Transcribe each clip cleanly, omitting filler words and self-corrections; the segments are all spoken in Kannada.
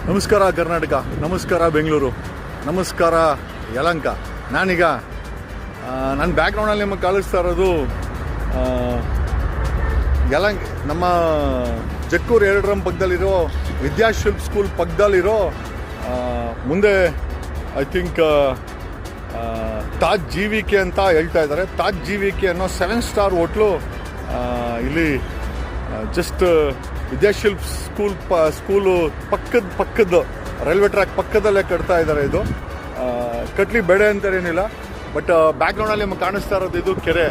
ನಮಸ್ಕಾರ ಕರ್ನಾಟಕ, ನಮಸ್ಕಾರ ಬೆಂಗಳೂರು, ನಮಸ್ಕಾರ ಯಲಹಂಕ. ನಾನೀಗ ನನ್ನ ಬ್ಯಾಕ್ಗ್ರೌಂಡಲ್ಲಿ ನಿಮಗೆ ಕಳಿಸ್ತಾ ಇರೋದು ಯಲಹಂಕ, ನಮ್ಮ ಜಕ್ಕೂರು 2 ಪಕ್ಕದಲ್ಲಿರೋ ವಿದ್ಯಾಶಿಲ್ಪ ಸ್ಕೂಲ್ ಪಕ್ಕದಲ್ಲಿರೋ ಮುಂದೆ ಐ ಥಿಂಕ್ ತಾಜ್ GVK ಅಂತ ಹೇಳ್ತಾ ಇದ್ದಾರೆ. ತಾಜ್ GVK ಅನ್ನೋ 7 ಸ್ಟಾರ್ ಹೋಟ್ಲು ಇಲ್ಲಿ ಜಸ್ಟ್ ವಿದ್ಯಾಶಿಲ್ಪ ಸ್ಕೂಲು ಪಕ್ಕದ ರೈಲ್ವೆ ಟ್ರ್ಯಾಕ್ ಪಕ್ಕದಲ್ಲೇ ಕಟ್ತಾ ಇದ್ದಾರೆ. ಇದು ಕಟ್ಲಿ ಬೇಡ ಅಂತೇನಿಲ್ಲ, ಬಟ್ ಬ್ಯಾಕ್ಗ್ರೌಂಡಲ್ಲಿ ನಿಮಗೆ ಕಾಣಿಸ್ತಾ ಇರೋದು ಇದು ಕೆರೆ,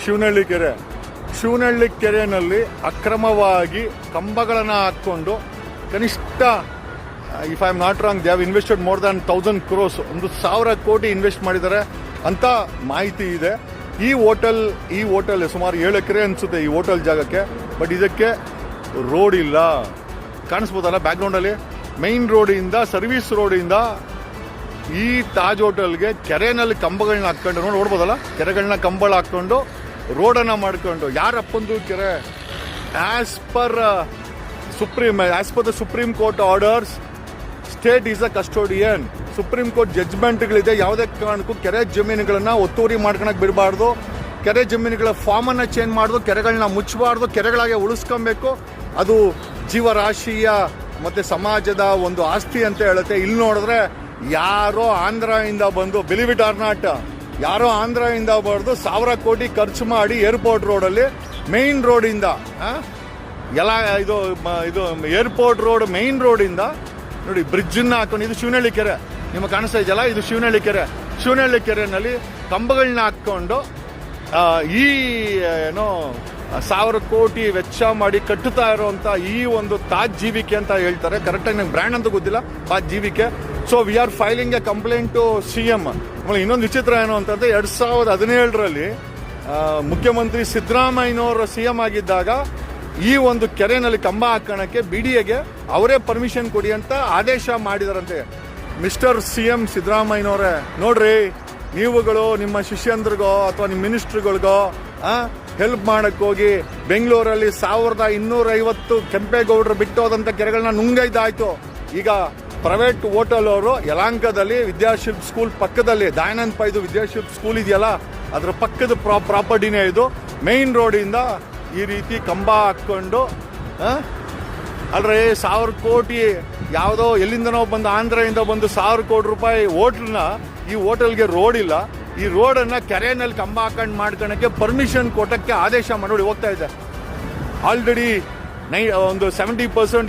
ಶಿವನಹಳ್ಳಿ ಕೆರೆ. ಶಿವನಹಳ್ಳಿ ಕೆರೆಯಲ್ಲಿ ಅಕ್ರಮವಾಗಿ ಕಂಬಗಳನ್ನು ಹಾಕ್ಕೊಂಡು ಕನಿಷ್ಠ, if I am not wrong, they have invested more than 1000 crores, 1,000 ಕೋಟಿ ಇನ್ವೆಸ್ಟ್ ಮಾಡಿದ್ದಾರೆ ಅಂತ ಮಾಹಿತಿ ಇದೆ. ಈ ಹೋಟೆಲ್ ಸುಮಾರು 7 ಎಕರೆ ಅನಿಸುತ್ತೆ ಈ ಹೋಟೆಲ್ ಜಾಗಕ್ಕೆ. ಬಟ್ ಇದಕ್ಕೆ ರೋಡ್ ಇಲ್ಲ, ಕಾಣಿಸ್ಬೋದಲ್ಲ ಬ್ಯಾಕ್ಗ್ರೌಂಡಲ್ಲಿ. ಮೈನ್ ರೋಡಿಂದ, ಸರ್ವಿಸ್ ರೋಡಿಂದ ಈ ತಾಜ್ ಹೋಟೆಲ್ಗೆ ಕೆರೆನಲ್ಲಿ ಕಂಬಗಳನ್ನ ಹಾಕ್ಕೊಂಡು ನೋಡ್ಬೋದಲ್ಲ, ಕೆರೆಗಳನ್ನ ಕಂಬಳ ಹಾಕ್ಕೊಂಡು ರೋಡನ್ನು ಮಾಡ್ಕೊಂಡು, ಯಾರಪ್ಪಂದು ಕೆರೆ as per the Supreme Court orders, state is a custodian. Supreme Court ಜಡ್ಜ್ಮೆಂಟ್ಗಳಿದೆ, ಯಾವುದೇ ಕಾರಣಕ್ಕೂ ಕೆರೆ ಜಮೀನುಗಳನ್ನು ಒತ್ತುವರಿ ಮಾಡ್ಕೊಳಕ್ಕೆ ಬಿಡಬಾರ್ದು, ಕೆರೆ ಜಮೀನುಗಳ ಫಾರ್ಮನ್ನು ಚೇಂಜ್ ಮಾಡೋದು, ಕೆರೆಗಳನ್ನ ಮುಚ್ಚಬಾರ್ದು, ಕೆರೆಗಳಾಗೆ ಉಳಿಸ್ಕೊಬೇಕು. ಅದು ಜೀವರಾಶಿಯ ಮತ್ತು ಸಮಾಜದ ಒಂದು ಆಸ್ತಿ ಅಂತ ಹೇಳುತ್ತೆ. ಇಲ್ಲಿ ನೋಡಿದ್ರೆ ಯಾರೋ ಆಂಧ್ರದಿಂದ ಬಂದು, ಬಿಲೀವ್ ಇಟ್ ಆರ್ ನಾಟ್, ಯಾರೋ ಆಂಧ್ರದಿಂದ ಬಂದು 1000 ಕೋಟಿ ಖರ್ಚು ಮಾಡಿ ಏರ್ಪೋರ್ಟ್ ರೋಡಲ್ಲಿ, ಮೈನ್ ರೋಡಿಂದ ಇದು ಏರ್ಪೋರ್ಟ್ ರೋಡ್ ಮೈನ್ ರೋಡಿಂದ ನೋಡಿ ಬ್ರಿಡ್ಜನ್ನ ಹಾಕೊಂಡು, ಇದು ಶಿವನಹಳ್ಳಿ ಕೆರೆ ನಿಮಗೆ ಕಾಣಿಸ್ತಾ ಇದೆಯಲ್ಲ, ಇದು ಶಿವನಹಳ್ಳಿ ಕೆರೆ. ಶಿವನಹಳ್ಳಿ ಕೆರೆಯಲ್ಲಿ ಕಂಬಗಳನ್ನ ಹಾಕ್ಕೊಂಡು ಈ 1000 ಕೋಟಿ ವೆಚ್ಚ ಮಾಡಿ ಕಟ್ಟುತ್ತಾ ಇರುವಂತ ಈ ಒಂದು ತಾಜ್ GVK ಅಂತ ಹೇಳ್ತಾರೆ. ಕರೆಕ್ಟಾಗಿ ನಂಗೆ ಬ್ರ್ಯಾಂಡ್ ಅಂತ ಗೊತ್ತಿಲ್ಲ, Taj GVK. So we are filing a complaint to CM. ಇನ್ನೊಂದು ವಿಚಿತ್ರ ಏನು ಅಂತಂದ್ರೆ, 2017ರಲ್ಲಿ ಮುಖ್ಯಮಂತ್ರಿ ಸಿದ್ದರಾಮಯ್ಯನವರು CM ಆಗಿದ್ದಾಗ ಈ ಒಂದು ಕೆರೆನಲ್ಲಿ ಕಂಬ ಹಾಕೋಣಕ್ಕೆ BDAಗೆ ಅವರೇ ಪರ್ಮಿಷನ್ ಕೊಡಿ ಅಂತ ಆದೇಶ ಮಾಡಿದಾರಂತೆ. ಮಿಸ್ಟರ್ CM ಸಿದ್ದರಾಮಯ್ಯನವರೇ, ನೋಡ್ರಿ, ನೀವುಗಳು ನಿಮ್ಮ ಶಿಷ್ಯಂದ್ರಿಗೋ ಅಥವಾ ನಿಮ್ಮ ಮಿನಿಸ್ಟ್ರುಗಳಿಗೋ ಹೆಲ್ಪ್ ಮಾಡಕ್ಕೆ ಹೋಗಿ ಬೆಂಗಳೂರಲ್ಲಿ 1250 ಕೆಂಪೇಗೌಡರು ಬಿಟ್ಟು ಹೋದಂಥ ಕೆರೆಗಳನ್ನ ನುಂಗೈದಾಯ್ತು. ಈಗ ಪ್ರೈವೇಟ್ ಹೋಟೆಲ್ ಅವರು ಯಲಹಂಕದಲ್ಲಿ ವಿದ್ಯಾಶಿಲ್ಪ ಸ್ಕೂಲ್ ಪಕ್ಕದಲ್ಲಿ, ದಯಾನಂದ್ ಪೈದು ವಿದ್ಯಾಶಿಲ್ಪ ಸ್ಕೂಲ್ ಇದೆಯಲ್ಲ, ಅದರ ಪಕ್ಕದ ಪ್ರಾಪರ್ಟಿನೇ ಇದು. ಮೈನ್ ರೋಡಿಂದ ಈ ರೀತಿ ಕಂಬ ಹಾಕ್ಕೊಂಡು, ಅಲ್ರಿ 1000 ಕೋಟಿ ಯಾವುದೋ ಎಲ್ಲಿಂದನೋ ಬಂದು, ಆಂಧ್ರದಿಂದ ಬಂದು 1000 ಕೋಟಿ ರೂಪಾಯಿ ಹೋಟ್ಲನ್ನ, ಈ ಹೋಟೆಲ್ಗೆ ರೋಡ್ ಇಲ್ಲ, ಈ ರೋಡನ್ನು ಕೆರೆಯಲ್ಲಿ ಕಂಬ ಹಾಕೊಂಡು ಮಾಡ್ಕೊಳಕ್ಕೆ ಪರ್ಮಿಷನ್ ಕೊಟ್ಟಕ್ಕೆ ಆದೇಶ ಮಾಡಿ ಹೋಗ್ತಾ ಇದೆ. ಆಲ್ರೆಡಿ ಒಂದು 70%